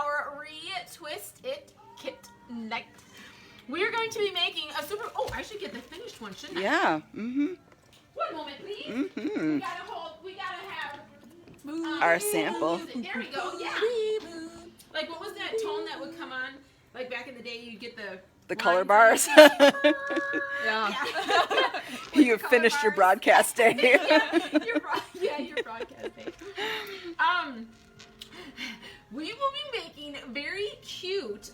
our ReTwist-It Kit night. We're going to be making a super, oh, I should get the finished one, shouldn't I? Yeah. Mm-hmm. One moment, please. Mm-hmm. We gotta have Our sample. music. There we go, yeah. Like, what was that tone that would come on? Like, back in the day, you'd get the color lines. bars. Yeah. You finished your broadcast day. Your broadcast day. We will be making very cute,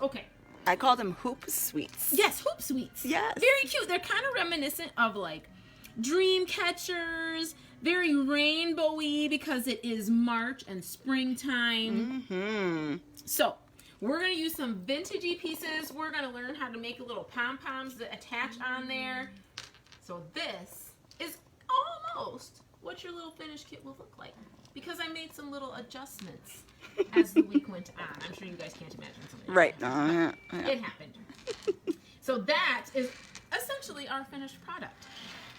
okay. I call them hoop sweets. Yes, hoop sweets. Yes. Very cute. They're kind of reminiscent of like dream catchers, very rainbowy because it is March and springtime. Mm-hmm. So, we're going to use some vintagey pieces. We're going to learn how to make little pom-poms that attach on there. So this is almost what your little finished kit will look like, because I made some little adjustments as the week went on. I'm sure you guys can't imagine something. Right. It happened. So that is essentially our finished product.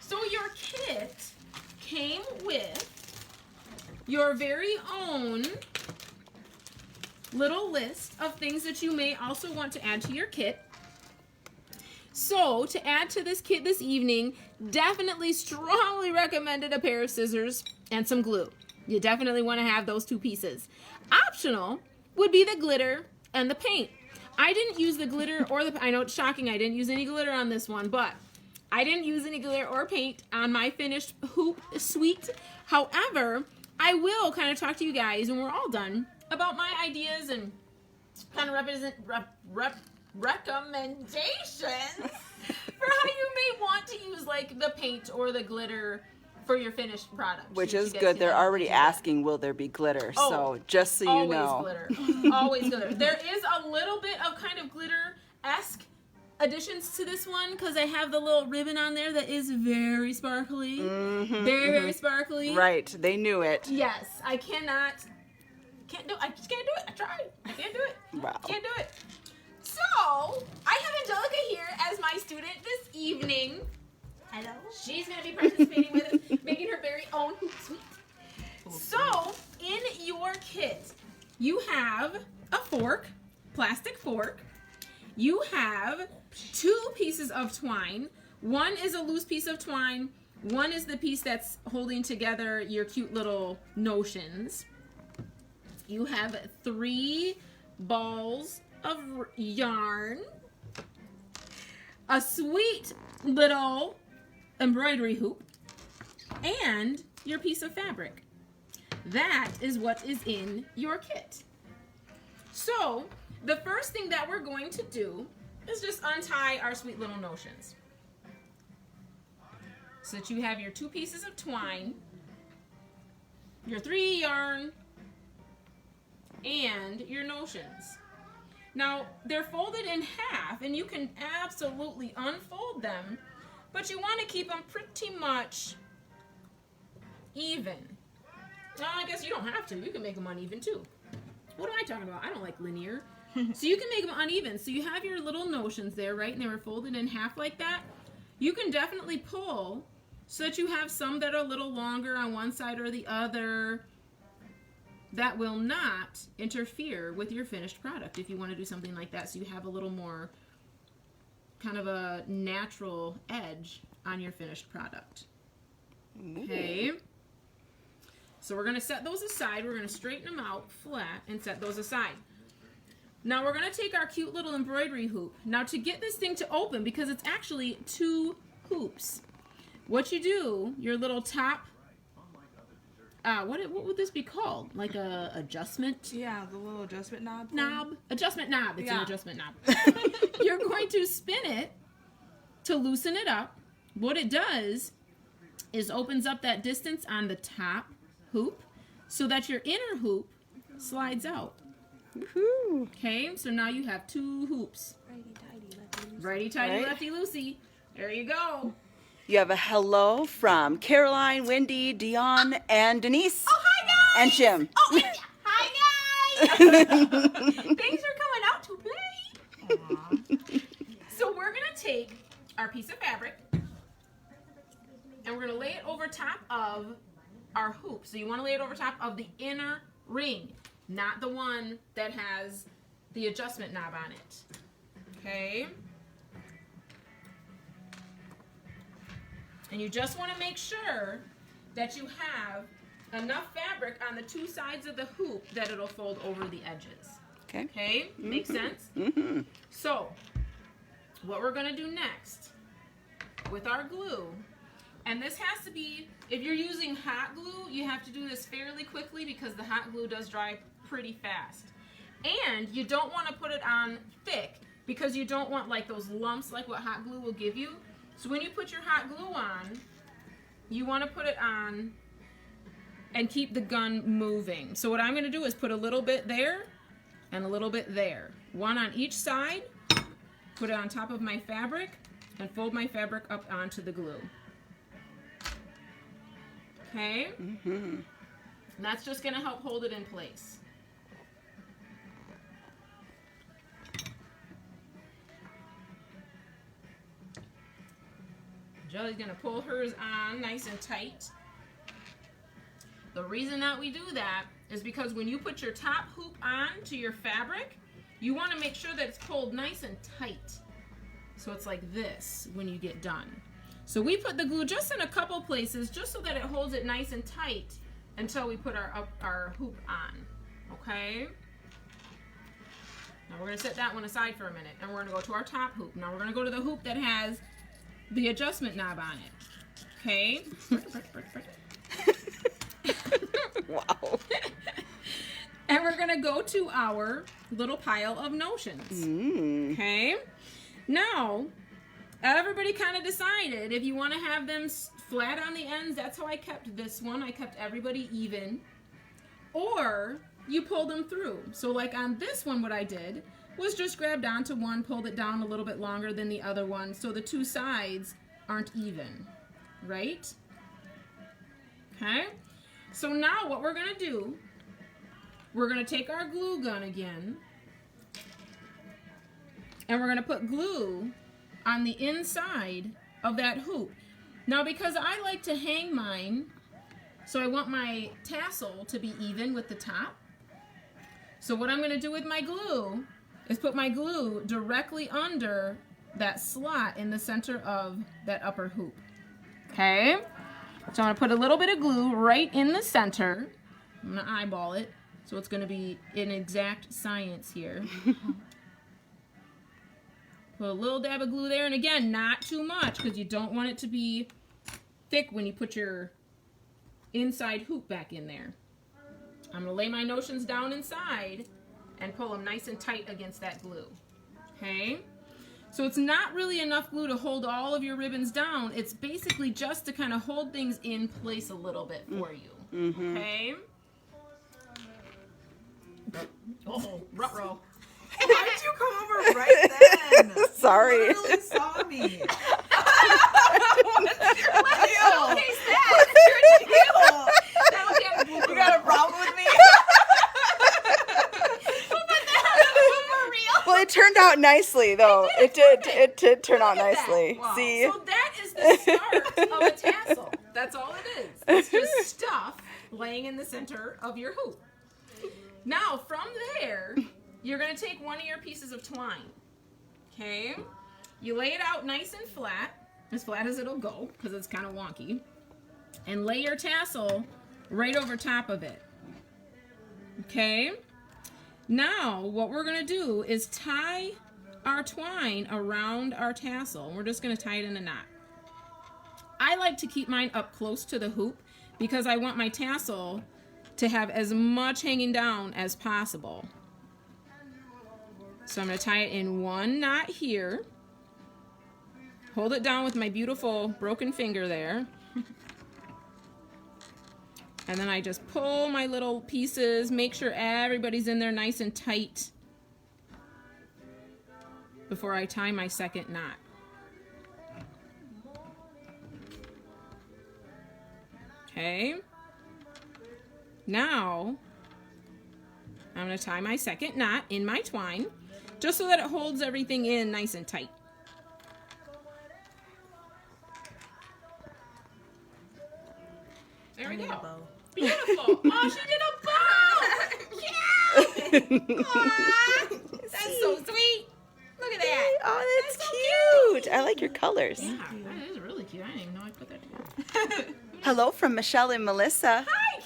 So your kit came with your very own little list of things that you may also want to add to your kit. So to add to this kit this evening, definitely strongly recommended a pair of scissors and some glue. You definitely want to have those two pieces. Optional would be the glitter and the paint. I didn't use the glitter or I know it's shocking, I didn't use any glitter on this one, but I didn't use any glitter or paint on my finished hoop suite. However, I will kind of talk to you guys when we're all done about my ideas and kind of recommendations for how you may want to use like the paint or the glitter for your finished product. Which is good. They're already asking, will there be glitter? Oh, so just so you know. Always glitter. Always glitter. There is a little bit of kind of glitter-esque additions to this one because I have the little ribbon on there that is very sparkly. Mm-hmm, very sparkly. Right. They knew it. Yes. I just can't do it. I tried. I can't do it. Wow. Can't do it. So, I have Angelica here as my student this evening. Hello. She's going to be participating with us, making her very own hoop suite. So, in your kit, you have a fork, plastic fork. You have 2 pieces of twine. One is a loose piece of twine. One is the piece that's holding together your cute little notions. You have 3 balls of yarn. A sweet little embroidery hoop. And your piece of fabric. That is what is in your kit. So, the first thing that we're going to do is just untie our sweet little notions. So that you have your 2 pieces of twine, your 3 yarn, and your notions. Now, they're folded in half, and you can absolutely unfold them, but you want to keep them pretty much even. Well, I guess you don't have to. You can make them uneven too. What am I talking about? I don't like linear. So you can make them uneven. So you have your little notions there, right? And they were folded in half like that. You can definitely pull so that you have some that are a little longer on one side or the other. That will not interfere with your finished product if you want to do something like that. So you have a little more kind of a natural edge on your finished product. Okay. So we're going to set those aside. We're going to straighten them out flat and set those aside. Now we're going to take our cute little embroidery hoop. Now to get this thing to open, because it's actually 2 hoops, what you do, your little top, what would this be called? Like a adjustment? Yeah, the little adjustment knob. Adjustment knob. It's an adjustment knob. You're going to spin it to loosen it up. What it does is opens up that distance on the top hoop so that your inner hoop slides out. Woohoo. Okay, so now you have 2 hoops. Righty-tighty, lefty-loosey. There you go. You have a hello from Caroline, Wendy, Dion, and Denise. Oh, hi, guys! And Jim. Oh, and, hi, guys! Thanks for coming out to play. Aww. So we're going to take our piece of fabric, and we're going to lay it over top of our hoop. So you want to lay it over top of the inner ring. not the one that has the adjustment knob on it. Okay? And you just want to make sure that you have enough fabric on the two sides of the hoop that it'll fold over the edges. Okay. Okay? Make sense? So, what we're going to do next with our glue, and this has to be, if you're using hot glue, you have to do this fairly quickly because the hot glue does dry pretty fast. And you don't want to put it on thick because you don't want like those lumps like what hot glue will give you. So when you put your hot glue on, you want to put it on and keep the gun moving. So what I'm going to do is put a little bit there and a little bit there. One on each side, put it on top of my fabric, and fold my fabric up onto the glue. Okay? And that's just going to help hold it in place. Jelly's going to pull hers on nice and tight. The reason that we do that is because when you put your top hoop on to your fabric, you want to make sure that it's pulled nice and tight. So it's like this when you get done. So we put the glue just in a couple places just so that it holds it nice and tight until we put our hoop on. Okay? Now we're going to set that one aside for a minute and we're going to go to our top hoop. Now we're going to go to the hoop that has the adjustment knob on it. Okay? Wow. And we're going to go to our little pile of notions. Okay? Now, everybody kind of decided if you want to have them flat on the ends, that's how I kept this one. I kept everybody even. Or you pull them through. So like on this one, what I did was just grabbed onto one, pulled it down a little bit longer than the other one so the two sides aren't even, right? Okay? So now what we're going to do, we're going to take our glue gun again, and we're going to put glue on the inside of that hoop. Now because I like to hang mine, so I want my tassel to be even with the top. So what I'm going to do with my glue is put my glue directly under that slot in the center of that upper hoop. Okay? So I'm going to put a little bit of glue right in the center. I'm going to eyeball it. So it's going to be an exact science here. Put a little dab of glue there. And again, not too much because you don't want it to be thick when you put your inside hoop back in there. I'm going to lay my notions down inside and pull them nice and tight against that glue. Okay? So it's not really enough glue to hold all of your ribbons down. It's basically just to kind of hold things in place a little bit for you. Okay? Uh-oh, ruh-roh. Why did you come over right then? Sorry. You literally saw me. What's your deal? Okay, What's your deal? You got a problem with me? Well, it turned out nicely, though. It did turn out nicely. Wow. See? So that is the start of a tassel. That's all it is. It's just stuff laying in the center of your hoop. Now, from there, you're going to take one of your pieces of twine. Okay? You lay it out nice and flat as it'll go, because it's kind of wonky. And lay your tassel right over top of it. Okay? Now, what we're going to do is tie our twine around our tassel. We're just going to tie it in a knot. I like to keep mine up close to the hoop because I want my tassel to have as much hanging down as possible. So I'm going to tie it in one knot here. Hold it down with my beautiful broken finger there. And then I just pull my little pieces, make sure everybody's in there nice and tight before I tie my second knot. Okay. Now, I'm going to tie my second knot in my twine, just so that it holds everything in nice and tight. There we go. Beautiful. Oh, she did a bow! Yeah! Aw, that's so sweet. Look at that. Oh, that's so cute. I like your colors. Yeah, that is really cute. I didn't even know I put that together. Hello from Michelle and Melissa. Hi,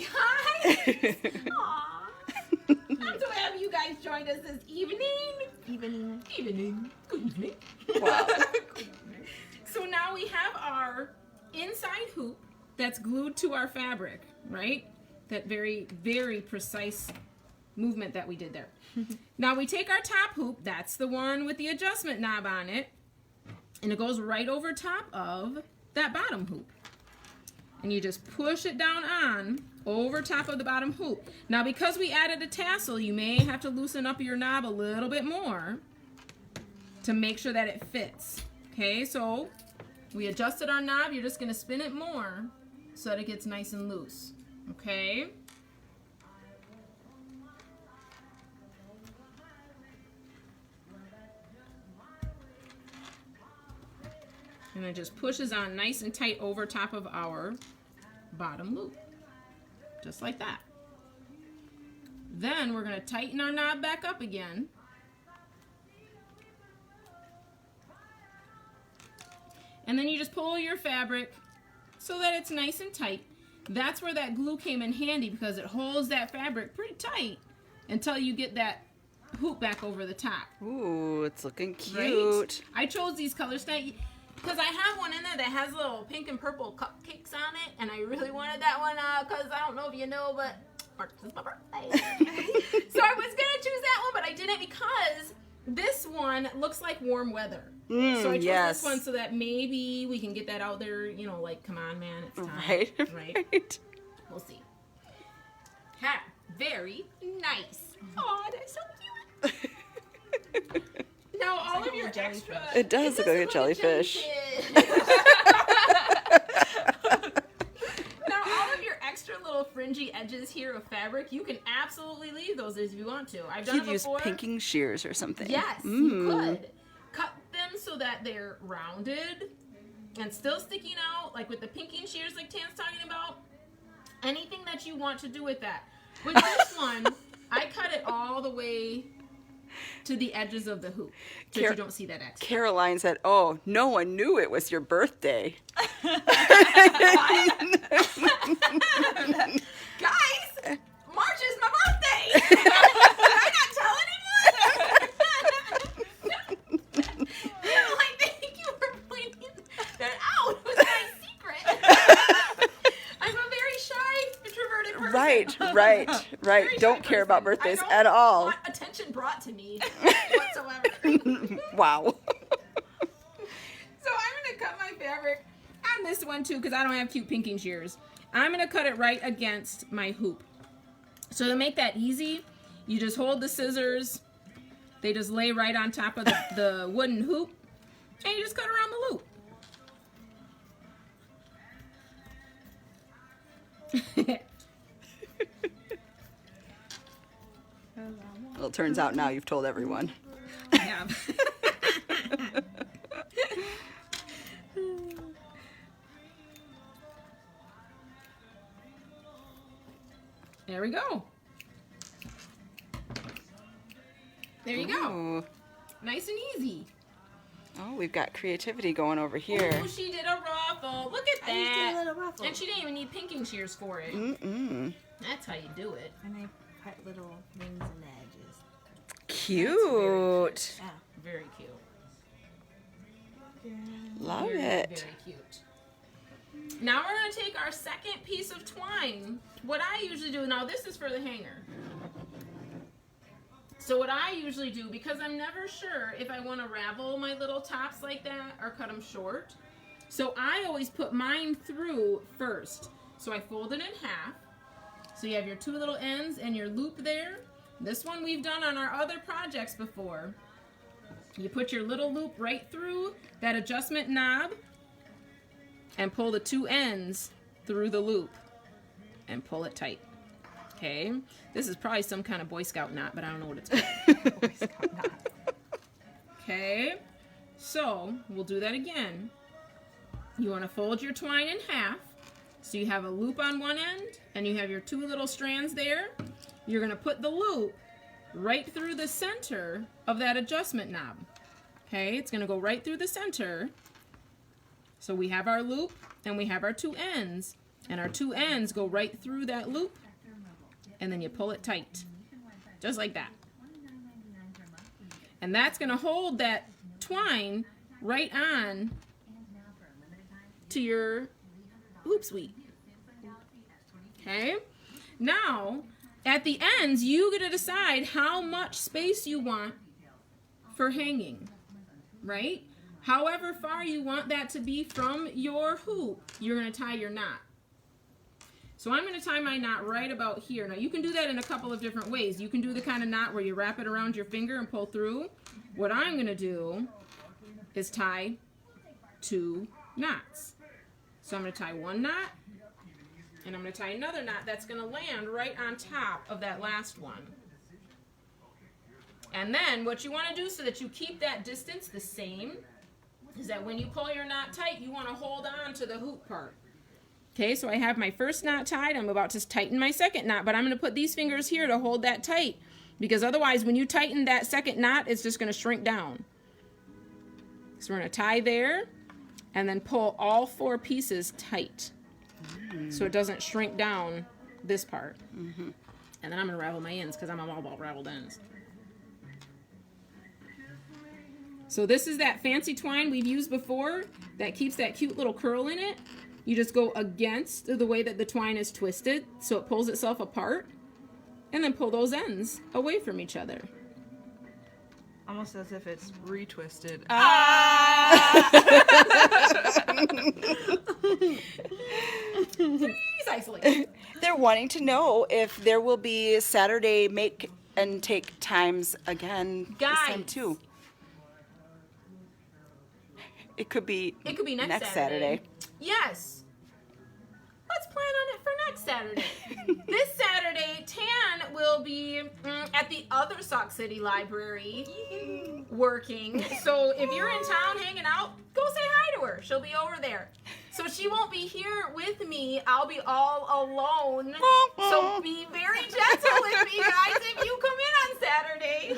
guys. Aw. I'm so happy you guys joined us this evening. Evening. Good evening. Wow. So now we have our inside hoop that's glued to our fabric, right? That very, very precise movement that we did there. Now we take our top hoop, that's the one with the adjustment knob on it, and it goes right over top of that bottom hoop. And you just push it down on over top of the bottom hoop. Now because we added a tassel, you may have to loosen up your knob a little bit more to make sure that it fits. Okay, so we adjusted our knob, you're just gonna spin it more so that it gets nice and loose. Okay? And it just pushes on nice and tight over top of our bottom loop. Just like that. Then we're going to tighten our knob back up again. And then you just pull your fabric so that it's nice and tight. That's where that glue came in handy because it holds that fabric pretty tight until you get that hoop back over the top. Ooh, it's looking cute. Right? I chose these colors tonight because I have one in there that has little pink and purple cupcakes on it, and I really wanted that one because I don't know if you know, but March is my birthday. So I was gonna choose that one, but I didn't because this one looks like warm weather. So I chose this one so that maybe we can get that out there, you know, like, come on, man, it's time. Right? We'll see. Ha, very nice. Oh, that's so cute. Now, all of your extra... It does look like a jellyfish. Now, all of your extra little fringy edges here of fabric, you can absolutely leave those if you want to. I've done You it could use before. pinking shears or something. Yes, you could. Cut them so that they're rounded and still sticking out, like with the pinking shears like Tan's talking about. Anything that you want to do with that. With this one, I cut it all the way to the edges of the hoop so you don't see that extra. Caroline said, "Oh, no one knew it was your birthday." Guys, March is my birthday. Did I not tell anyone? Like, thank you for pointing that out. It was my secret. I'm a very shy, introverted person. Right. Very shy Don't care about person. birthdays I don't at all. want attention brought to me whatsoever. Wow. So I'm going to cut my fabric on this one too because I don't have cute pinking shears. I'm going to cut it right against my hoop. So to make that easy, you just hold the scissors. They just lay right on top of the wooden hoop. And you just cut around the loop. Well, it turns out now you've told everyone. I have. There we go. There you go. Ooh. Nice and easy. Oh, we've got creativity going over here. Oh, she did a ruffle. Look at I just did a that. little ruffle. And she didn't even need pinking shears for it. Mm-mm. That's how you do it. And I cut little rings in the edges. Cute. Yeah. Very cute. Love Very, it. Very cute. Now we're going to take our second piece of twine. What I usually do, now this is for the hanger. So what I usually do, because I'm never sure if I want to ravel my little tops like that or cut them short, so I always put mine through first. So I fold it in half. So you have your two little ends and your loop there. This one we've done on our other projects before. You put your little loop right through that adjustment knob and pull the two ends through the loop and pull it tight. Okay, this is probably some kind of Boy Scout knot, but I don't know what it's called. Boy Scout knot. Okay, so we'll do that again. You want to fold your twine in half. So you have a loop on one end and you have your two little strands there. You're going to put the loop right through the center of that adjustment knob. Okay, it's going to go right through the center. So we have our loop and we have our two ends. And our two ends go right through that loop. And then you pull it tight. Just like that. And that's going to hold that twine right on to your loop suite. Okay? Now, at the ends, you get to decide how much space you want for hanging, right? However far you want that to be from your hoop, you're going to tie your knot. So I'm going to tie my knot right about here. Now you can do that in a couple of different ways. You can do the kind of knot where you wrap it around your finger and pull through. What I'm going to do is tie 2 knots. So I'm going to tie 1 knot, and I'm going to tie another knot that's going to land right on top of that last one. And then what you want to do so that you keep that distance the same is that when you pull your knot tight, you want to hold on to the hoop part. Okay, so I have my first knot tied. I'm about to tighten my second knot, but I'm going to put these fingers here to hold that tight, because otherwise when you tighten that second knot, it's just going to shrink down. So we're going to tie there and then pull all 4 pieces tight so it doesn't shrink down this part. And then I'm going to ravel my ends because I'm all about raveled ends. So this is that fancy twine we've used before that keeps that cute little curl in it. You just go against the way that the twine is twisted so it pulls itself apart, and then pull those ends away from each other. Almost as if it's retwisted. Precisely. They're wanting to know if there will be Saturday make and take times again this time Guys. too. It could be next Saturday. Yes. Let's plan on it for next Saturday. This Saturday, Tan will be at the other Sauk City Library working. So if you're in town hanging out, go say hi to her. She'll be over there. So she won't be here with me. I'll be all alone. So be very gentle with me, guys, if you come in on Saturday.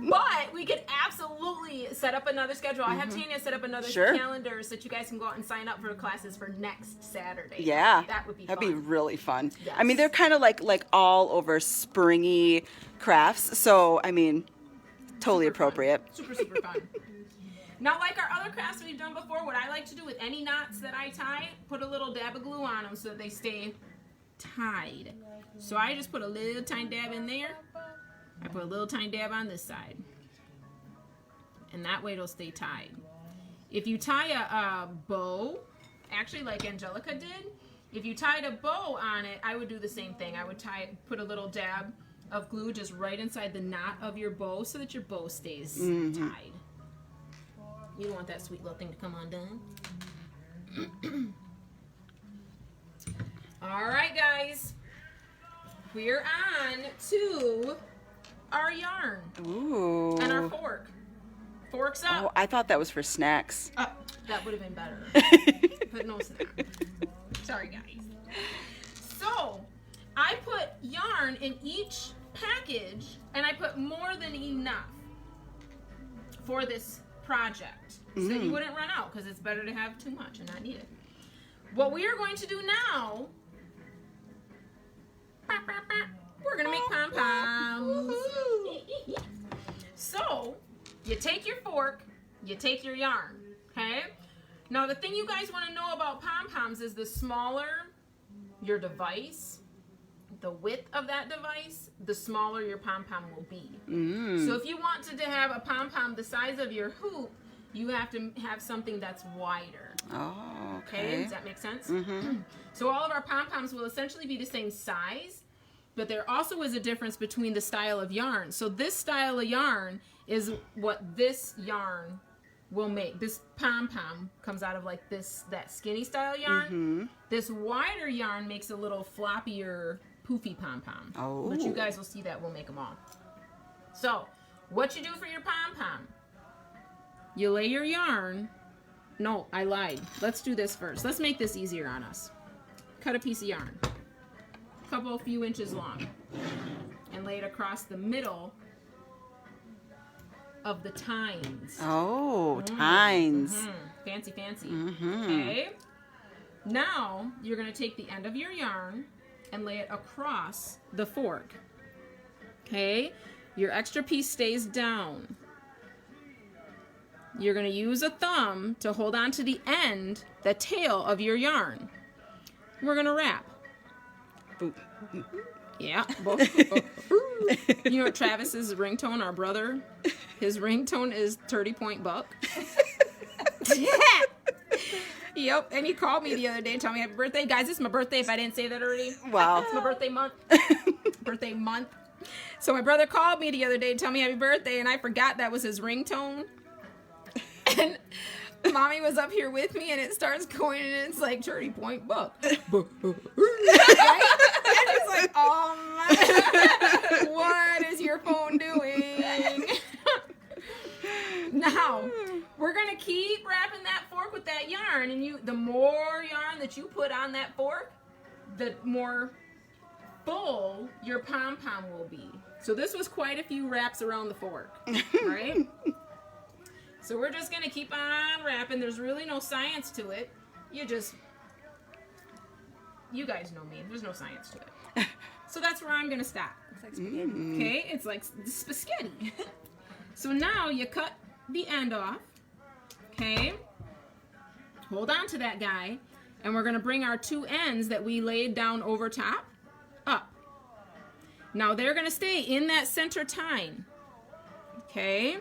But we could absolutely set up another schedule. I have Tanya set up another calendar so that you guys can go out and sign up for classes for next Saturday. Yeah. That would be That'd fun. be really fun. Yes. I mean, they're kind of like all over springy crafts. So, I mean, totally Super fun. appropriate. Super, super fun. Now, like our other crafts we've done before, what I like to do with any knots that I tie, put a little dab of glue on them so that they stay tied. So I just put a little tiny dab in there. I put a little tiny dab on this side. And that way it'll stay tied. If you tie a bow, actually like Angelica did, if you tied a bow on it, I would do the same thing. I would put a little dab of glue just right inside the knot of your bow so that your bow stays tied. You don't want that sweet little thing to come undone. All right, guys. We're on to our yarn. Ooh. And our fork. Forks up. Oh, I thought that was for snacks. That would have been better. But no snack. Sorry, guys. So, I put yarn in each package, and I put more than enough for this project so that you wouldn't run out, because it's better to have too much and not need it. What we are going to do now, we're going to make pom-poms. So, you take your fork, you take your yarn, okay? Now, the thing you guys want to know about pom-poms is the smaller your device, the width of that device, the smaller your pom-pom will be. So if you want to have a pom-pom the size of your hoop, you have to have something that's wider. Oh, okay. Does that make sense? So all of our pom-poms will essentially be the same size, but there also is a difference between the style of yarn. So this style of yarn is what this yarn will make. This pom-pom comes out of like that skinny style yarn. This wider yarn makes a little floppier, poofy pom-pom. Oh. But you guys will see that we'll make them all. So, what you do for your pom-pom, you lay your yarn. No, I lied. Let's do this first. Let's make this easier on us. Cut a piece of yarn, few inches long, and and lay it across the middle of the tines. Oh, tines. Fancy, fancy. Okay. Now, you're going to take the end of your yarn and lay it across the fork. Okay? Your extra piece stays down. You're going to use a thumb to hold on to the end, the tail of your yarn. We're going to wrap. Boop. Yeah. You know what Travis's ringtone, our brother, his ringtone is 30 Point Buck. Yeah. Yep. And he called me the other day and told me happy birthday. Guys, it's my birthday if I didn't say that already. Wow. It's my birthday month. Birthday month. So my brother called me the other day and told me happy birthday, and I forgot that was his ringtone. And Mommy was up here with me, and it starts going, and it's like 30 Point Buck. Right? And it's like, what is your phone doing? Now, we're going to keep wrapping that fork with that yarn, and the more yarn that you put on that fork, the more full your pom-pom will be. So this was quite a few wraps around the fork, right? So we're just going to keep on wrapping. There's really no science to it. You guys know me. There's no science to it. So that's where I'm going to stop. It's like spaghetti. Okay? It's like spaghetti. So now you cut the end off. Okay? Hold on to that guy. And we're going to bring our two ends that we laid down over top up. Now they're going to stay in that center tine. Okay?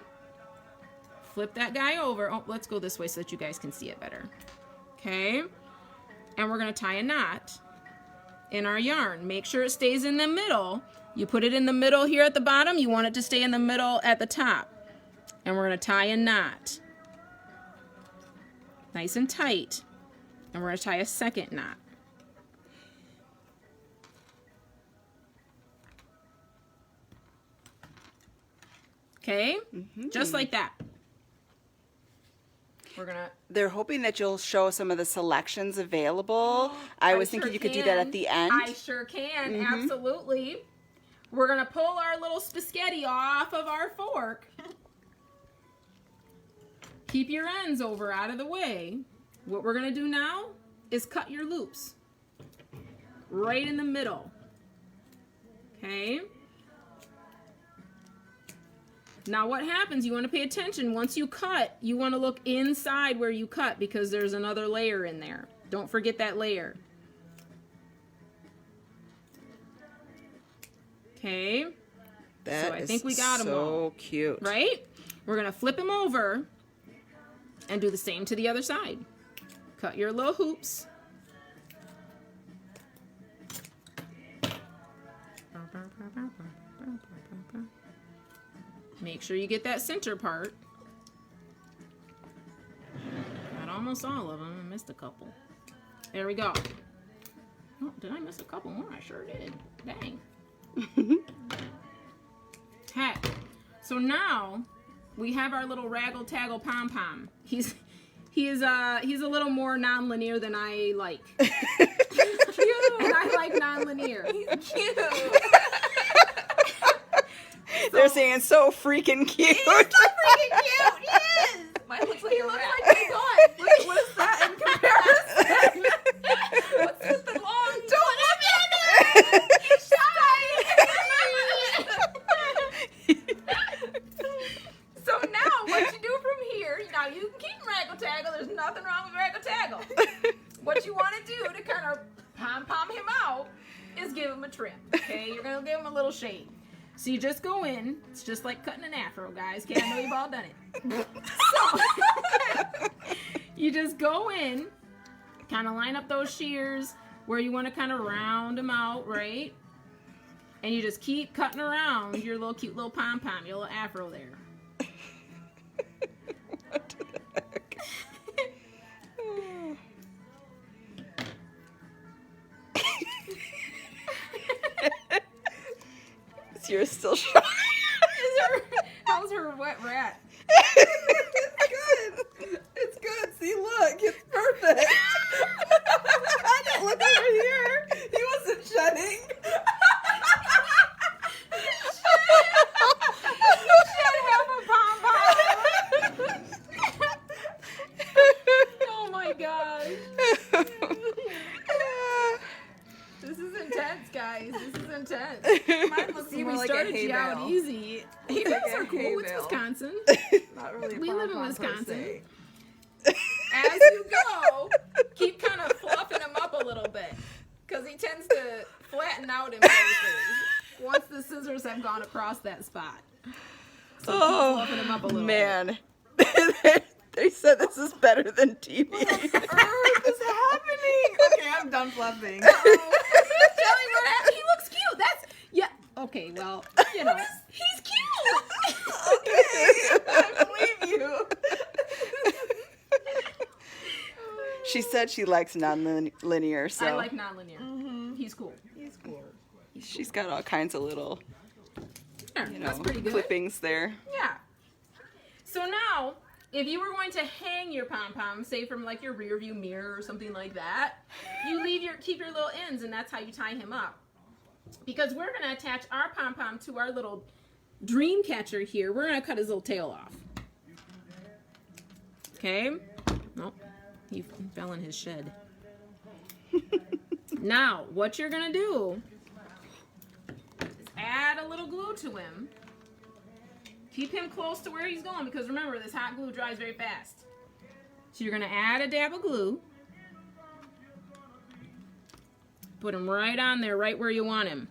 Flip that guy over. Oh, let's go this way so that you guys can see it better. Okay? And we're going to tie a knot in our yarn. Make sure it stays in the middle. You put it in the middle here at the bottom. You want it to stay in the middle at the top. And we're going to tie a knot. Nice and tight. And we're going to tie a second knot. Okay? Just like that. We're gonna. They're hoping that you'll show some of the selections available. I was thinking you could do that at the end. I sure can, absolutely. We're gonna pull our little spaghetti off of our fork. Keep your ends over out of the way. What we're gonna do now is cut your loops right in the middle. Okay? Now what happens, you want to pay attention, once you cut, you want to look inside where you cut because there's another layer in there. Don't forget that layer. Okay, so I think we got them all. So cute. Right? We're going to flip them over and do the same to the other side. Cut your little hoops. Make sure you get that center part. Got almost all of them. I missed a couple. There we go. Oh, did I miss a couple more? I sure did. Dang. Heck. So now we have our little raggle-taggle pom-pom. He is a little more non-linear than I like. Cute. And I like non-linear. He's cute. They're saying so freaking cute. He's so freaking cute. He is. Mine looks like a rat. Like a gun. What is that in comparison? What's with the long? Don't let me in there. He's shy. So now, what you do from here? Now you can keep raggle-taggle. There's nothing wrong with raggle-taggle. What you want to do to kind of pom-pom him out is give him a trim. Okay, you're gonna give him a little shade. So you just go in. It's just like cutting an afro, guys. Okay, I know you've all done it. So you just go in, kind of line up those shears where you want to kind of round them out, right? And you just keep cutting around your little cute little pom-pom, your little afro there. You're still shy. How's her wet rat? It's good. It's good. See, look, it's perfect. Look over here. He wasn't shedding. easy out bale. easy. Hay It's like bales a are cool. hay It's bale. Wisconsin. Not really a We live in pom-pom per Wisconsin. se. As you go, keep kind of fluffing him up a little bit because he tends to flatten out in places once the scissors have gone across that spot. So keep fluffing him up a little Man. They said this is better than TV. What on earth is happening? Okay, I'm done fluffing. bit. Tell me what happened. He looks cute. That's yeah. Okay, well, you know, he's cute. I believe you. She said she likes non-linear, so I like nonlinear. He's cool. He's cool. she's got all kinds of little, Yeah, you know, that's pretty good. clippings there. Yeah. So now, if you were going to hang your pom-pom, say from like your rear view mirror or something like that, you keep your little ends, and that's how you tie him up. Because we're going to attach our pom-pom to our little dream catcher here. We're going to cut his little tail off. Okay? Nope. He fell in his shed. Now, what you're going to do is add a little glue to him. Keep him close to where he's going because remember, this hot glue dries very fast. So you're going to add a dab of glue. Put him right on there, right where you want him.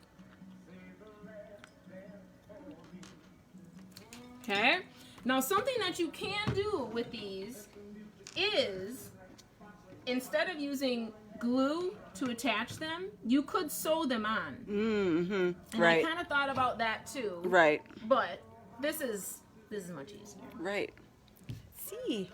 Okay? Now something that you can do with these is, instead of using glue to attach them, you could sew them on. Mm-hmm. And Right. I kind of thought about that too. Right. But this is much easier. Right. See.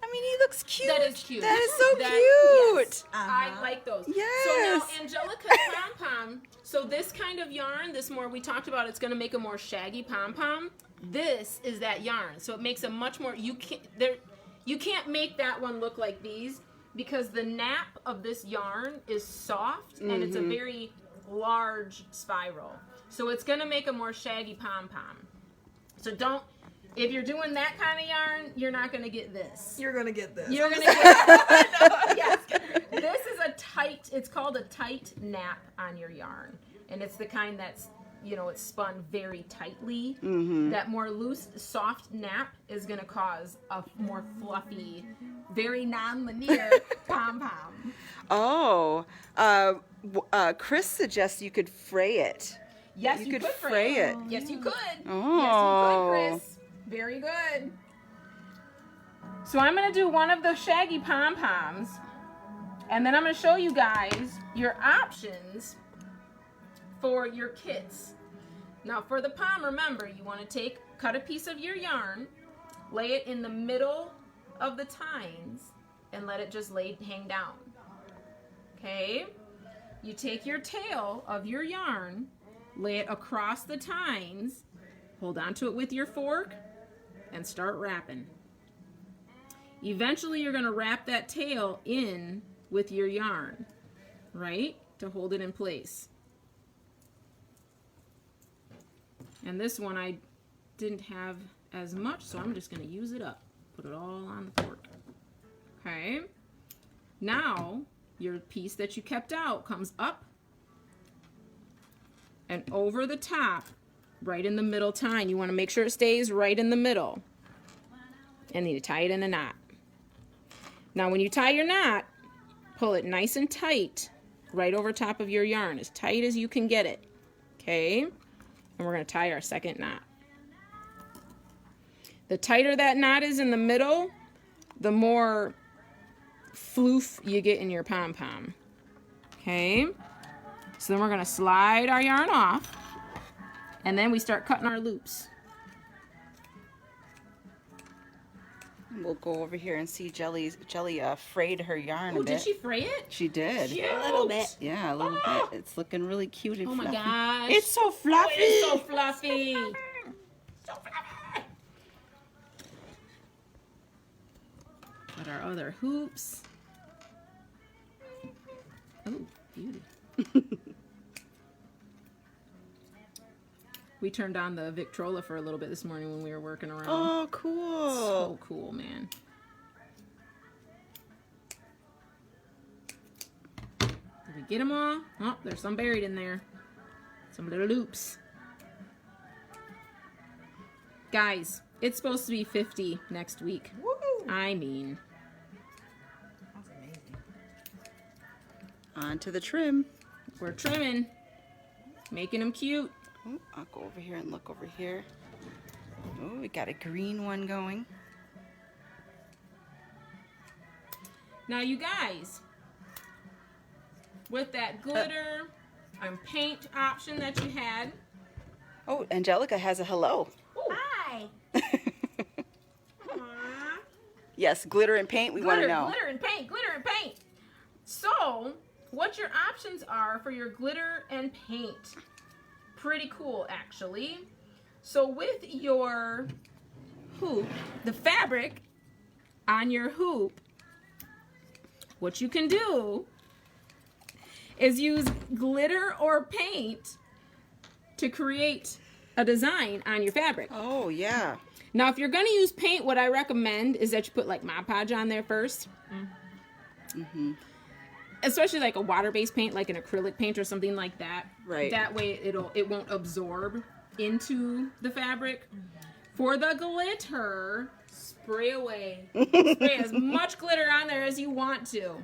I mean, he looks cute. That is cute. That is so That- cute. yes, I like those. Yes. So now Angelica's pom-pom, so this kind of yarn, we talked about it's going to make a more shaggy pom-pom. This is that yarn. So it makes a much more, you can't make that one look like these because the nap of this yarn is soft and it's a very large spiral. So it's going to make a more shaggy pom-pom. So if you're doing that kind of yarn, you're not going to get this. You're gonna get this. You're gonna get yes. This is it's called a tight nap on your yarn. And it's the kind that's, it's spun very tightly. That more loose, soft nap is gonna cause a more fluffy, very non-linear pom-pom. Oh. Chris suggests you could fray it. Yes, You you could could fray it. Yes, you could. Oh. Yes, you could, Chris. Very good. So I'm going to do one of the shaggy pom-poms, and then I'm going to show you guys your options for your kits. Now for the pom, remember, you want to cut a piece of your yarn, lay it in the middle of the tines, and let it just hang down. Okay? You take your tail of your yarn, lay it across the tines, hold onto it with your fork, and start wrapping. Eventually you're going to wrap that tail in with your yarn, right? To hold it in place. And this one I didn't have as much, so I'm just going to use it up. Put it all on the fork. Okay. Now your piece that you kept out comes up and over the top, right in the middle tine. You want to make sure it stays right in the middle. And then you tie it in a knot. Now when you tie your knot, pull it nice and tight right over top of your yarn, as tight as you can get it. Okay? And we're going to tie our second knot. The tighter that knot is in the middle, the more floof you get in your pom-pom. Okay? So then we're going to slide our yarn off, and then we start cutting our loops. We'll go over here and see Jelly frayed her yarn a Oh, bit. did she fray it? She did. Cute. A little bit. Yeah, a little bit. It's looking really cute and Oh my fluffy. gosh. It's so fluffy. Oh, it's so fluffy. So fluffy. Got our other hoops. Oh, beauty. We turned on the Victrola for a little bit this morning when we were working around. Oh, cool. So cool, man. Did we get them all? Oh, there's some buried in there. Some little loops. Guys, it's supposed to be 50 next week. Woo! I mean, That's amazing. On to the trim. we're trimming, making them cute. Oh, I'll go over here and look over here. Oh, we got a green one going. Now, you guys, with that glitter and paint option that you had, Oh, Angelica has a hello. Hi. Yes, glitter and paint, we want to know. glitter and paint, glitter and paint. So, what your options are for your glitter and paint? Pretty cool, actually. So, with your hoop, the fabric on your hoop, what you can do is use glitter or paint to create a design on your fabric. Oh, yeah. Now, if you're going to use paint, what I recommend is that you put like Mod Podge on there first. Mm-hmm. Especially like a water-based paint, like an acrylic paint or something like that. Right. That way it won't absorb into the fabric. For the glitter, spray away. Spray as much glitter on there as you want to.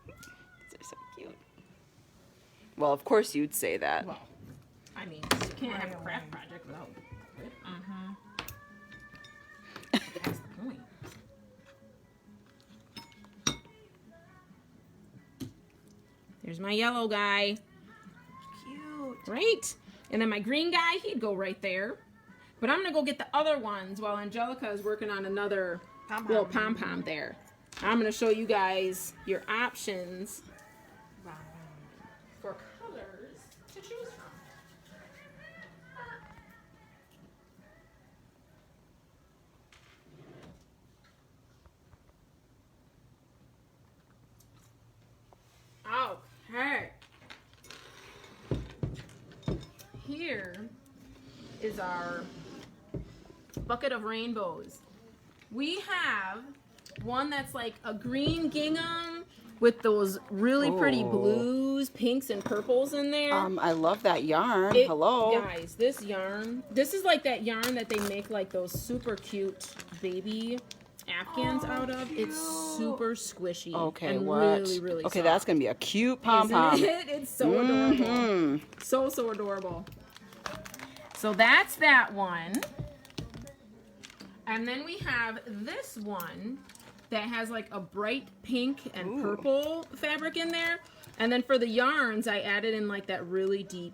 They're so cute. Well, of course you'd say that. Well, I mean, you can't have a craft project without glitter. That's the point. There's my yellow guy. Cute. Right? And then my green guy, he'd go right there. But I'm going to go get the other ones while Angelica is working on another little pom-pom there. I'm going to show you guys your options for colors to choose from. Okay. Here is our bucket of rainbows. We have one that's like a green gingham with those really pretty blues, pinks, and purples in there. I love that yarn. It- Hello. Guys, this yarn, this is like that yarn that they make like those super cute baby Afghans out of. It's super squishy. Okay, and what? really, really Okay, soft. that's going to be a cute pom-pom. Isn't it? It's so adorable. So adorable. So that's that one. And then we have this one that has like a bright pink and purple fabric in there. And then for the yarns, I added in like that really deep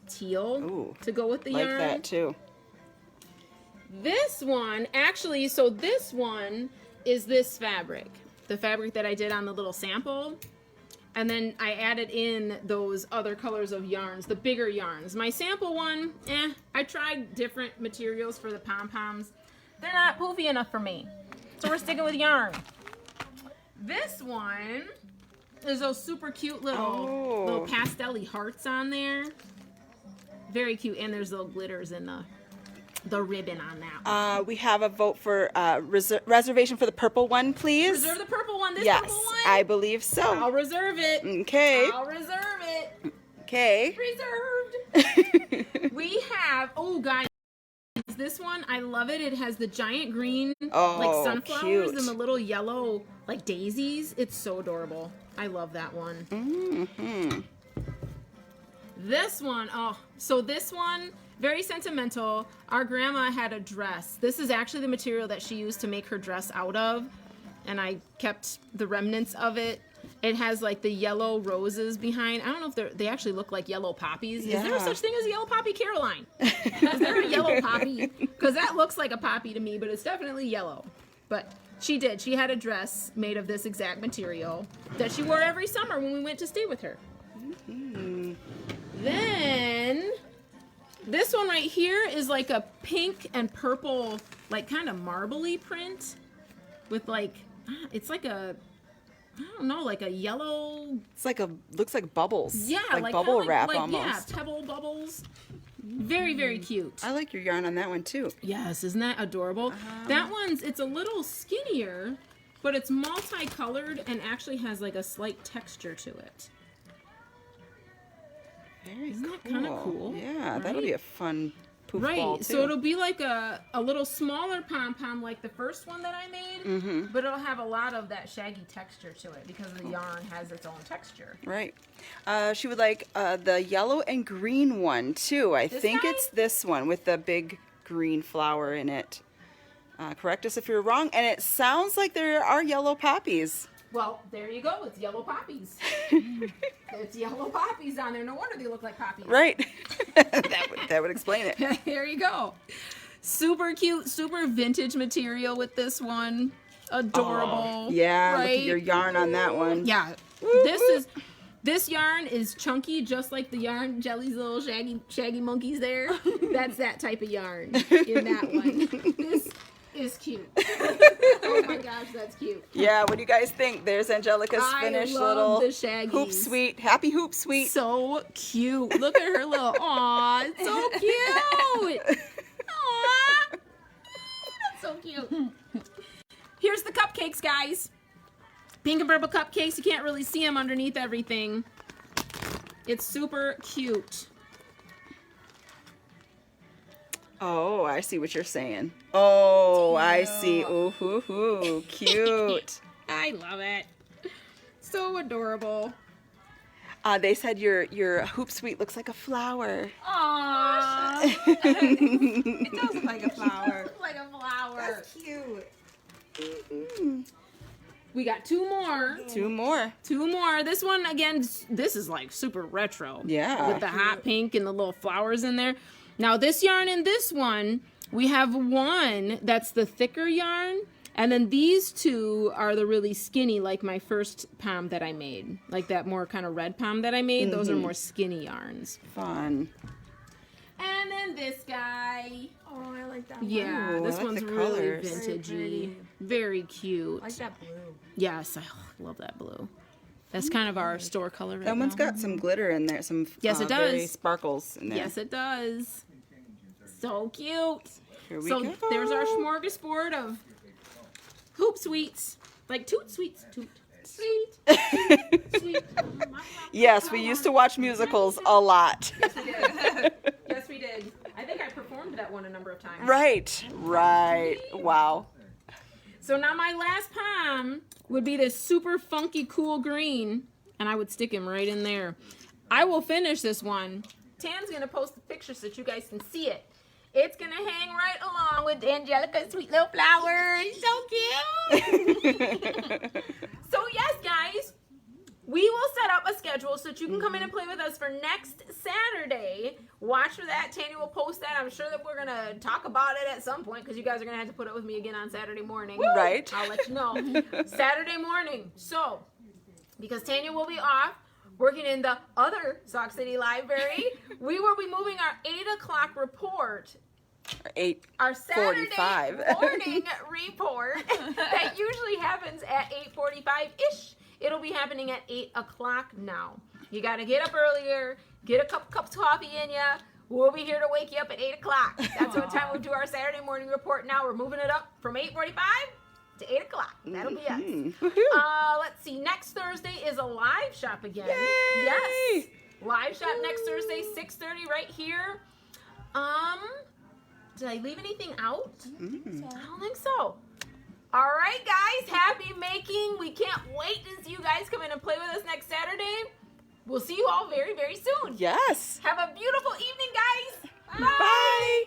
teal to go with the Like yarn. that too. This one, actually, so this one is this fabric. The fabric that I did on the little sample. And then I added in those other colors of yarns, the bigger yarns. My sample one, I tried different materials for the pom-poms. They're not poofy enough for me. So we're sticking with yarn. This one is those super cute little pastel-y hearts on there. Very cute. And there's little glitters in the ribbon on that one. We have a vote for reservation for the purple one, please. Reserve the purple one. This Yes, purple one? I believe so. I'll reserve it. Okay. I'll reserve it. Okay. Reserved. We have, oh guys, this one, I love it. It has the giant green like sunflowers cute. and the little yellow like daisies. It's so adorable. I love that one. Mm-hmm. This one, so this one, very sentimental. Our grandma had a dress. This is actually the material that she used to make her dress out of, and I kept the remnants of it. It has like the yellow roses behind. I don't know if they actually look like yellow poppies. Yeah. Is there such thing as a yellow poppy, Caroline? Is there a yellow poppy? Because that looks like a poppy to me, but it's definitely yellow. But she did. She had a dress made of this exact material that she wore every summer when we went to stay with her. Mm-hmm. Then this one right here is like a pink and purple, like kind of marbly print with like, it's like a, I don't know, like a yellow. It's like looks like bubbles. Yeah, like bubble wrap like, almost. Yeah, pebble bubbles. Very, very cute. I like your yarn on that one too. Yes, isn't that adorable? That one's, it's a little skinnier, but it's multicolored and actually has like a slight texture to it. Very Isn't cool. that kind of cool? Yeah, right? that'll be a fun poof ball Right, too. so it'll be like a little smaller pom-pom like the first one that I made, but it'll have a lot of that shaggy texture to it because the yarn has its own texture. Right. She would like the yellow and green one too. I think guy? it's this one with the big green flower in it. Correct us if you're wrong. And it sounds like there are yellow poppies. Well, there you go. It's yellow poppies. It's yellow poppies on there. No wonder they look like poppies. Right. that would explain it. There you go. Super cute, super vintage material with this one. Adorable. Yeah, right? look at your yarn on that one. Yeah. This yarn is chunky, just like the yarn Jelly's little shaggy monkeys there. That's that type of yarn in that one. This is cute. Oh my gosh, that's cute. Yeah, what do you guys think? There's Angelica's finished love little the shaggies. hoop suite. Happy hoop suite. So cute. Look at her little, aw, it's so cute. Aw. That's so cute. Here's the cupcakes, guys. Pink and purple cupcakes. You can't really see them underneath everything. It's super cute. Oh, I see what you're saying. Oh, I see. Ooh, hoo, hoo. Cute. I love it. So adorable. They said your hoop suite looks like a flower. Aww. It does look like a flower. Like a flower. That's cute. We got two more. Two more. Two more. This one, again, this is like super retro. Yeah. With the hot pink and the little flowers in there. Now, this yarn and this one, we have one that's the thicker yarn. And then these two are the really skinny, like my first pom that I made. Like that more kind of red pom that I made. Those are more skinny yarns. Fun. And then this guy. Oh, I like that one. Yeah, Ooh, I this like one's the really colors. Very vintagey. pretty. Very cute. I like that blue. Yes, I love that blue. That's kind of our store color right That one's now. got some glitter in there. Some Yes, it very does. sparkles in there. Yes, it does. So cute. Here we So go. there's our smorgasbord of hoop sweets. Like toot sweets. Toot. Sweet. Toot, sweet. Yes, we used to watch musicals a lot. Yes, we did. I think I performed that one a number of times. Right. Wow. So now my last pom would be this super funky cool green, and I would stick him right in there. I will finish this one. Tan's going to post the picture so that you guys can see it. It's going to hang right along with Angelica's sweet little flowers. So cute. So yes, guys, we will set up a schedule so that you can come in and play with us for next Saturday. Watch for that. Tanya will post that. I'm sure that we're going to talk about it at some point because you guys are going to have to put up with me again on Saturday morning. Right. I'll let you know. Saturday morning. So, because Tanya will be off working in the other Sauk City Library, we will be moving our 8 o'clock report, our Saturday 8:45. morning report that usually happens at 8:45-ish. It'll be happening at 8 o'clock now. You got to get up earlier, get a couple cups of coffee in you. We'll be here to wake you up at 8 o'clock. That's what time we do our Saturday morning report now. We're moving it up from 8:45 to 8 o'clock. That'll be us. Woohoo. Let's see. Next Thursday is a live shop again. Yay! Yes. Live shop next Thursday, 6:30 right here. Did I leave anything out? I don't think so. All right, guys. Happy making. We can't wait to see you guys come in and play with us next Saturday. We'll see you all very, very soon. Yes. Have a beautiful evening, guys. Bye.